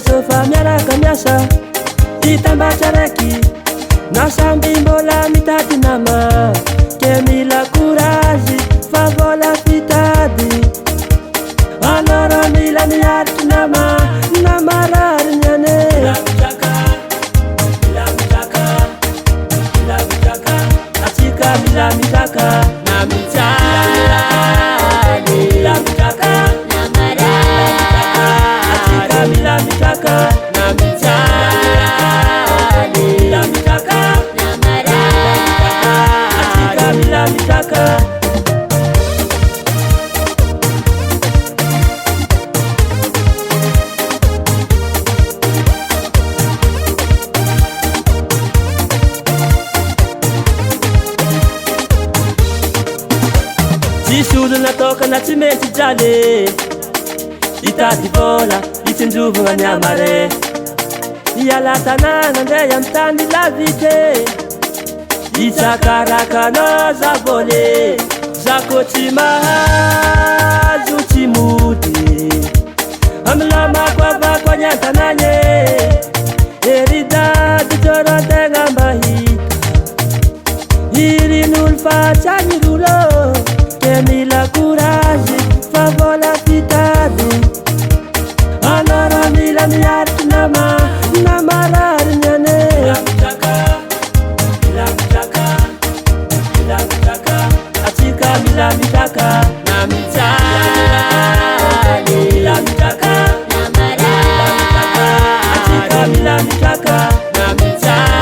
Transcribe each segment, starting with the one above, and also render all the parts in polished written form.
sofa miaraka miasa hitambatsa raiky na samby mbola mitady nama ke mila courage fa vola fitady anara mila miaritry nama rariny ane atsika mila mitaka na mitsany atsika mila mitaka na mitsany atsika mila mitaka tsisy olona tokana tsy mety jaly hitady vola hitsinjovagna ny amare hiala tanàna ndray amy tany lavite hitsakarakanao za voly za ko tsy mahazo tsy mody amy lamako avako any an-tanàny eridady tsorantegna mba hita hirin'olo fatsany rolo ke mila courage fa vola fitady anara mila miaritry nama rariny ane atsika mila mitaka na mitsany atsika mila mitaka na mitsany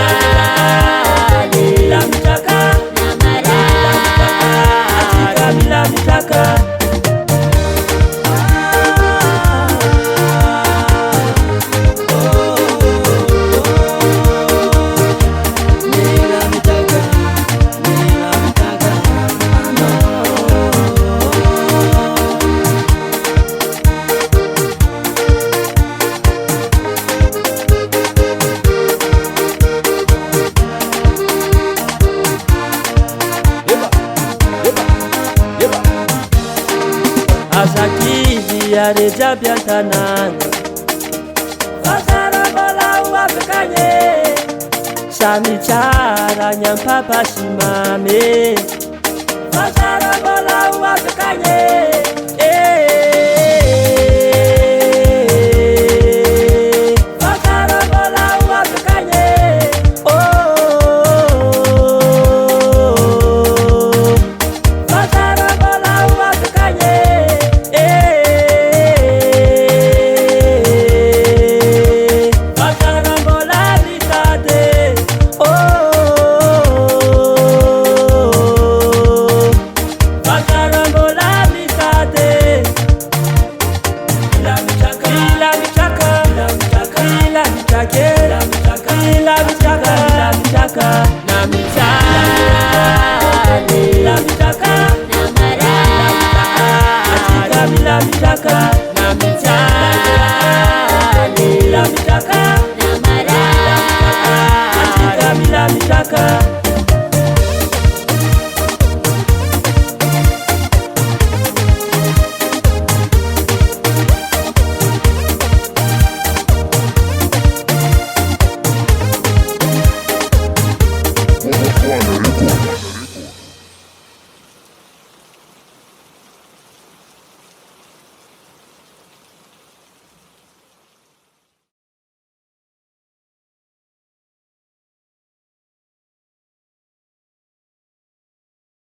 atsika mila mitaka azakizy are jiaby an-tanàna fasarabola ho afakanye samy tsara ny ampapa sy mame fasarabola ho afakanye